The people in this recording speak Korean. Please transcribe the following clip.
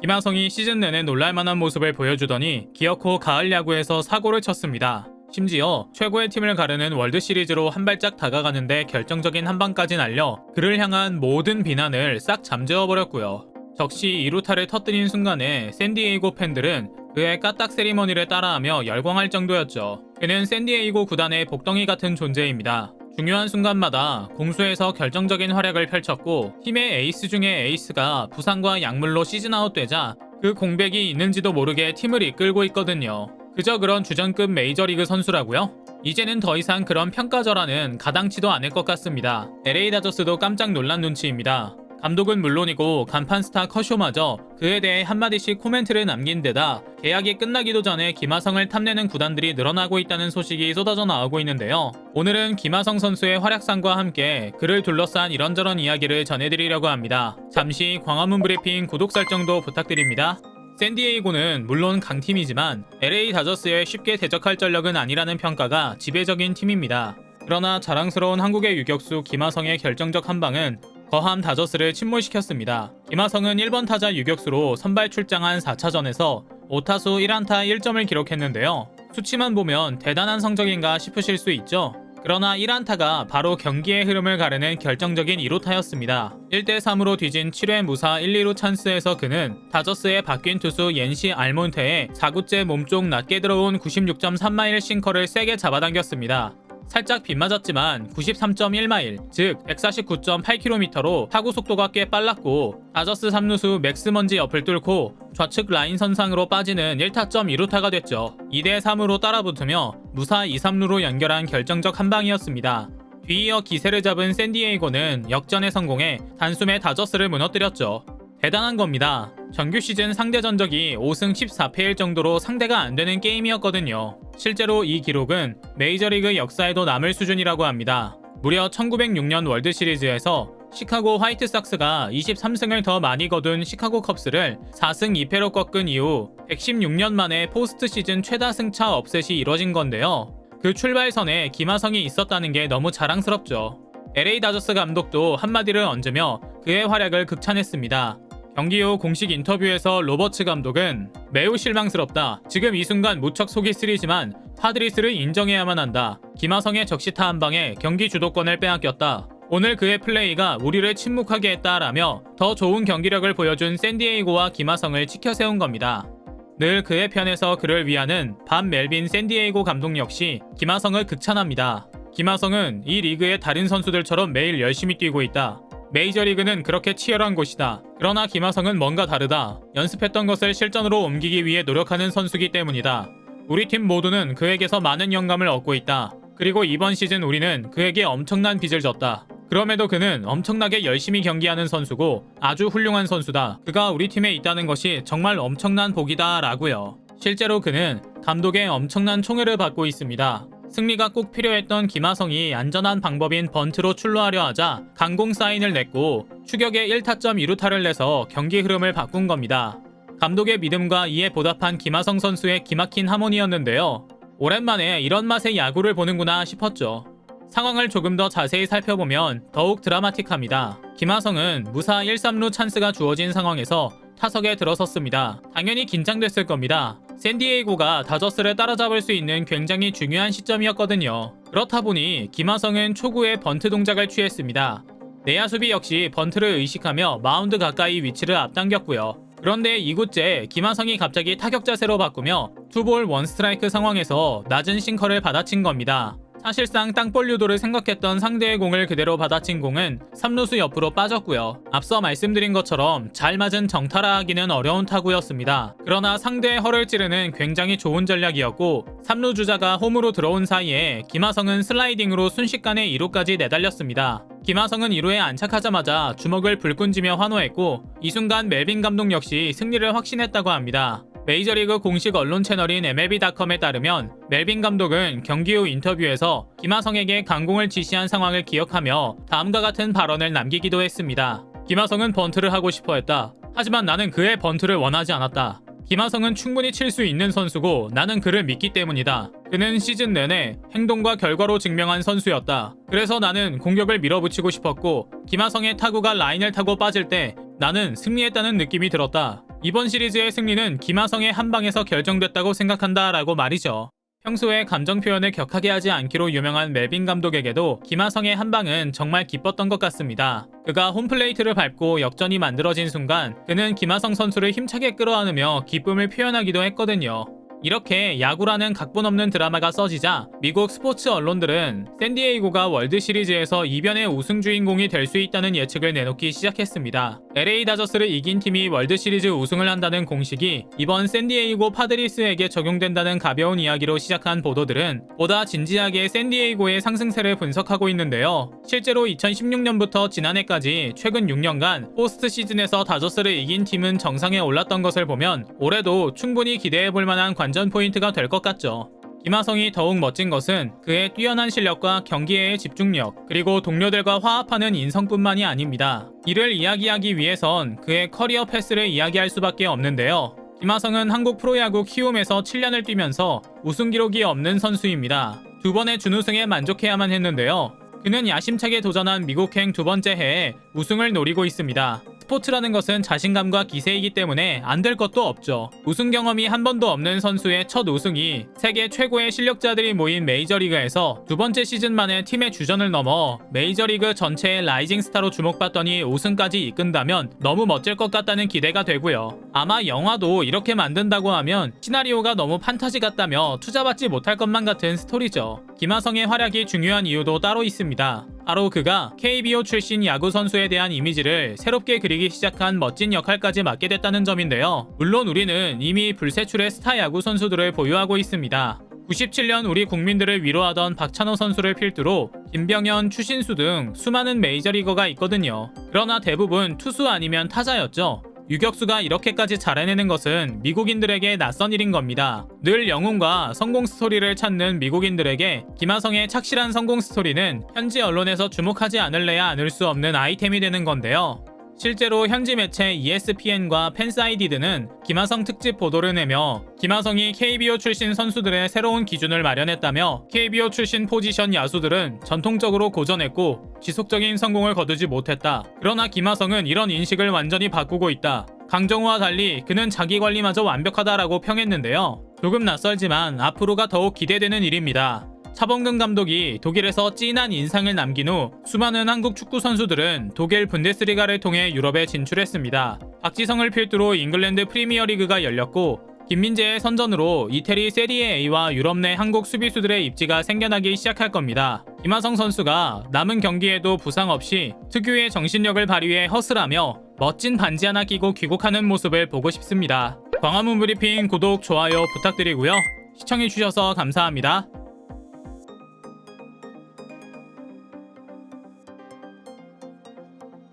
김하성이 시즌 내내 놀랄만한 모습을 보여주더니 기어코 가을 야구에서 사고를 쳤습니다. 심지어 최고의 팀을 가르는 월드시리즈로 한 발짝 다가가는데 결정적인 한 방까지 날려 그를 향한 모든 비난을 싹 잠재워버렸고요. 적시 2루타를 터뜨린 순간에 샌디에이고 팬들은 그의 까딱 세리머니를 따라하며 열광할 정도였죠. 그는 샌디에이고 구단의 복덩이 같은 존재입니다. 중요한 순간마다 공수에서 결정적인 활약을 펼쳤고 팀의 에이스 중의 에이스가 부상과 약물로 시즌아웃 되자 그 공백이 있는지도 모르게 팀을 이끌고 있거든요. 그저 그런 주전급 메이저리그 선수라고요? 이제는 더 이상 그런 평가절하는 가당치도 않을 것 같습니다. LA 다저스도 깜짝 놀란 눈치입니다. 감독은 물론이고 간판 스타 커쇼마저 그에 대해 한마디씩 코멘트를 남긴 데다 계약이 끝나기도 전에 김하성을 탐내는 구단들이 늘어나고 있다는 소식이 쏟아져 나오고 있는데요. 오늘은 김하성 선수의 활약상과 함께 그를 둘러싼 이런저런 이야기를 전해드리려고 합니다. 잠시 광화문 브리핑 구독 설정도 부탁드립니다. 샌디에이고는 물론 강팀이지만 LA 다저스에 쉽게 대적할 전력은 아니라는 평가가 지배적인 팀입니다. 그러나 자랑스러운 한국의 유격수 김하성의 결정적 한방은 거함 다저스를 침몰시켰습니다. 김하성은 1번 타자 유격수로 선발 출장한 4차전에서 5타수 1안타 1점을 기록했는데요. 수치만 보면 대단한 성적인가 싶으실 수 있죠. 그러나 1안타가 바로 경기의 흐름을 가르는 결정적인 2루타였습니다. 1대3으로 뒤진 7회 무사 1, 2루 찬스에서 그는 다저스의 바뀐 투수 옌시 알몬테의 4구째 몸쪽 낮게 들어온 96.3마일 싱커를 세게 잡아당겼습니다. 살짝 빗맞았지만 93.1마일, 즉 149.8km로 타구 속도가 꽤 빨랐고 다저스 3루수 맥스먼지 옆을 뚫고 좌측 라인 선상으로 빠지는 1타점 2루타가 됐죠. 2대3으로 따라붙으며 무사 2, 3루로 연결한 결정적 한방이었습니다. 뒤이어 기세를 잡은 샌디에이고는 역전에 성공해 단숨에 다저스를 무너뜨렸죠. 대단한 겁니다. 정규 시즌 상대 전적이 5승 14패일 정도로 상대가 안 되는 게임이었거든요. 실제로 이 기록은 메이저리그 역사에도 남을 수준이라고 합니다. 무려 1906년 월드시리즈에서 시카고 화이트삭스가 23승을 더 많이 거둔 시카고 컵스를 4승 2패로 꺾은 이후 116년 만에 포스트 시즌 최다 승차 업셋이 이뤄진 건데요. 그 출발선에 김하성이 있었다는 게 너무 자랑스럽죠. LA 다저스 감독도 한마디를 얹으며 그의 활약을 극찬했습니다. 경기 후 공식 인터뷰에서 로버츠 감독은 매우 실망스럽다. 지금 이 순간 무척 속이 쓰리지만 파드리스를 인정해야만 한다. 김하성의 적시타 한 방에 경기 주도권을 빼앗겼다. 오늘 그의 플레이가 우리를 침묵하게 했다라며 더 좋은 경기력을 보여준 샌디에이고와 김하성을 치켜세운 겁니다. 늘 그의 편에서 그를 위하는 반 멜빈 샌디에이고 감독 역시 김하성을 극찬합니다. 김하성은 이 리그의 다른 선수들처럼 매일 열심히 뛰고 있다. 메이저리그는 그렇게 치열한 곳이다. 그러나 김하성은 뭔가 다르다. 연습했던 것을 실전으로 옮기기 위해 노력하는 선수기 때문이다. 우리 팀 모두는 그에게서 많은 영감을 얻고 있다. 그리고 이번 시즌 우리는 그에게 엄청난 빚을 졌다. 그럼에도 그는 엄청나게 열심히 경기하는 선수고 아주 훌륭한 선수다. 그가 우리 팀에 있다는 것이 정말 엄청난 복이다 라고요. 실제로 그는 감독의 엄청난 총애를 받고 있습니다. 승리가 꼭 필요했던 김하성이 안전한 방법인 번트로 출루하려 하자 강공 사인을 냈고 추격에 1타점 2루타를 내서 경기 흐름을 바꾼 겁니다. 감독의 믿음과 이에 보답한 김하성 선수의 기막힌 하모니였는데요. 오랜만에 이런 맛의 야구를 보는구나 싶었죠. 상황을 조금 더 자세히 살펴보면 더욱 드라마틱합니다. 김하성은 무사 1, 3루 찬스가 주어진 상황에서 타석에 들어섰습니다. 당연히 긴장됐을 겁니다. 샌디에이고가 다저스를 따라잡을 수 있는 굉장히 중요한 시점이었거든요. 그렇다 보니 김하성은 초구에 번트 동작을 취했습니다. 내야 수비 역시 번트를 의식하며 마운드 가까이 위치를 앞당겼고요. 그런데 2구째 김하성이 갑자기 타격 자세로 바꾸며 투볼 원스트라이크 상황에서 낮은 싱커를 받아친 겁니다. 사실상 땅볼 유도를 생각했던 상대의 공을 그대로 받아친 공은 3루수 옆으로 빠졌고요. 앞서 말씀드린 것처럼 잘 맞은 정타라 하기는 어려운 타구였습니다. 그러나 상대의 허를 찌르는 굉장히 좋은 전략이었고 3루 주자가 홈으로 들어온 사이에 김하성은 슬라이딩으로 순식간에 2루까지 내달렸습니다. 김하성은 2루에 안착하자마자 주먹을 불끈쥐며 환호했고 이 순간 멜빈 감독 역시 승리를 확신했다고 합니다. 메이저리그 공식 언론 채널인 MLB.com에 따르면 멜빈 감독은 경기 후 인터뷰에서 김하성에게 강공을 지시한 상황을 기억하며 다음과 같은 발언을 남기기도 했습니다. 김하성은 번트를 하고 싶어 했다. 하지만 나는 그의 번트를 원하지 않았다. 김하성은 충분히 칠 수 있는 선수고 나는 그를 믿기 때문이다. 그는 시즌 내내 행동과 결과로 증명한 선수였다. 그래서 나는 공격을 밀어붙이고 싶었고 김하성의 타구가 라인을 타고 빠질 때 나는 승리했다는 느낌이 들었다. 이번 시리즈의 승리는 김하성의 한 방에서 결정됐다고 생각한다라고 말이죠. 평소에 감정 표현을 격하게 하지 않기로 유명한 멜빈 감독에게도 김하성의 한 방은 정말 기뻤던 것 같습니다. 그가 홈플레이트를 밟고 역전이 만들어진 순간 그는 김하성 선수를 힘차게 끌어안으며 기쁨을 표현하기도 했거든요. 이렇게 야구라는 각본 없는 드라마가 써지자 미국 스포츠 언론들은 샌디에이고가 월드 시리즈에서 이변의 우승 주인공이 될 수 있다는 예측을 내놓기 시작했습니다. LA 다저스를 이긴 팀이 월드 시리즈 우승을 한다는 공식이 이번 샌디에이고 파드리스에게 적용된다는 가벼운 이야기로 시작한 보도들은 보다 진지하게 샌디에이고의 상승세를 분석하고 있는데요. 실제로 2016년부터 지난해까지 최근 6년간 포스트 시즌에서 다저스를 이긴 팀은 정상에 올랐던 것을 보면 올해도 충분히 기대해볼 만한 관전 포인트가 될 것 같죠. 김하성이 더욱 멋진 것은 그의 뛰어난 실력과 경기에의 집중력, 그리고 동료들과 화합하는 인성뿐만이 아닙니다. 이를 이야기하기 위해선 그의 커리어 패스를 이야기할 수밖에 없는데요. 김하성은 한국 프로야구 키움에서 7년을 뛰면서 우승 기록이 없는 선수입니다. 2번의 준우승에 만족해야만 했는데요. 그는 야심차게 도전한 미국행 2번째 해에 우승을 노리고 있습니다. 스포츠라는 것은 자신감과 기세이기 때문에 안 될 것도 없죠. 우승 경험이 한 번도 없는 선수의 첫 우승이 세계 최고의 실력자들이 모인 메이저리그에서 2번째 시즌 만에 팀의 주전을 넘어 메이저리그 전체의 라이징 스타로 주목받더니 우승까지 이끈다면 너무 멋질 것 같다는 기대가 되고요. 아마 영화도 이렇게 만든다고 하면 시나리오가 너무 판타지 같다며 투자받지 못할 것만 같은 스토리죠. 김하성의 활약이 중요한 이유도 따로 있습니다. 바로 그가 KBO 출신 야구 선수에 대한 이미지를 새롭게 그리기 시작한 멋진 역할까지 맡게 됐다는 점인데요. 물론 우리는 이미 불세출의 스타 야구 선수들을 보유하고 있습니다. 97년 우리 국민들을 위로하던 박찬호 선수를 필두로 김병현, 추신수 등 수많은 메이저리거가 있거든요. 그러나 대부분 투수 아니면 타자였죠. 유격수가 이렇게까지 잘해내는 것은 미국인들에게 낯선 일인 겁니다. 늘 영웅과 성공 스토리를 찾는 미국인들에게 김하성의 착실한 성공 스토리는 현지 언론에서 주목하지 않을래야 않을 수 없는 아이템이 되는 건데요. 실제로 현지 매체 ESPN과 팬사이디드는 김하성 특집 보도를 내며 김하성이 KBO 출신 선수들의 새로운 기준을 마련했다며 KBO 출신 포지션 야수들은 전통적으로 고전했고 지속적인 성공을 거두지 못했다. 그러나 김하성은 이런 인식을 완전히 바꾸고 있다. 강정호와 달리 그는 자기 관리마저 완벽하다라고 평했는데요. 조금 낯설지만 앞으로가 더욱 기대되는 일입니다. 차범근 감독이 독일에서 진한 인상을 남긴 후 수많은 한국 축구 선수들은 독일 분데스리가를 통해 유럽에 진출했습니다. 박지성을 필두로 잉글랜드 프리미어리그가 열렸고 김민재의 선전으로 이태리 세리에 A와 유럽 내 한국 수비수들의 입지가 생겨나기 시작할 겁니다. 김하성 선수가 남은 경기에도 부상 없이 특유의 정신력을 발휘해 허슬하며 멋진 반지 하나 끼고 귀국하는 모습을 보고 싶습니다. 광화문 브리핑 구독, 좋아요 부탁드리고요. 시청해주셔서 감사합니다.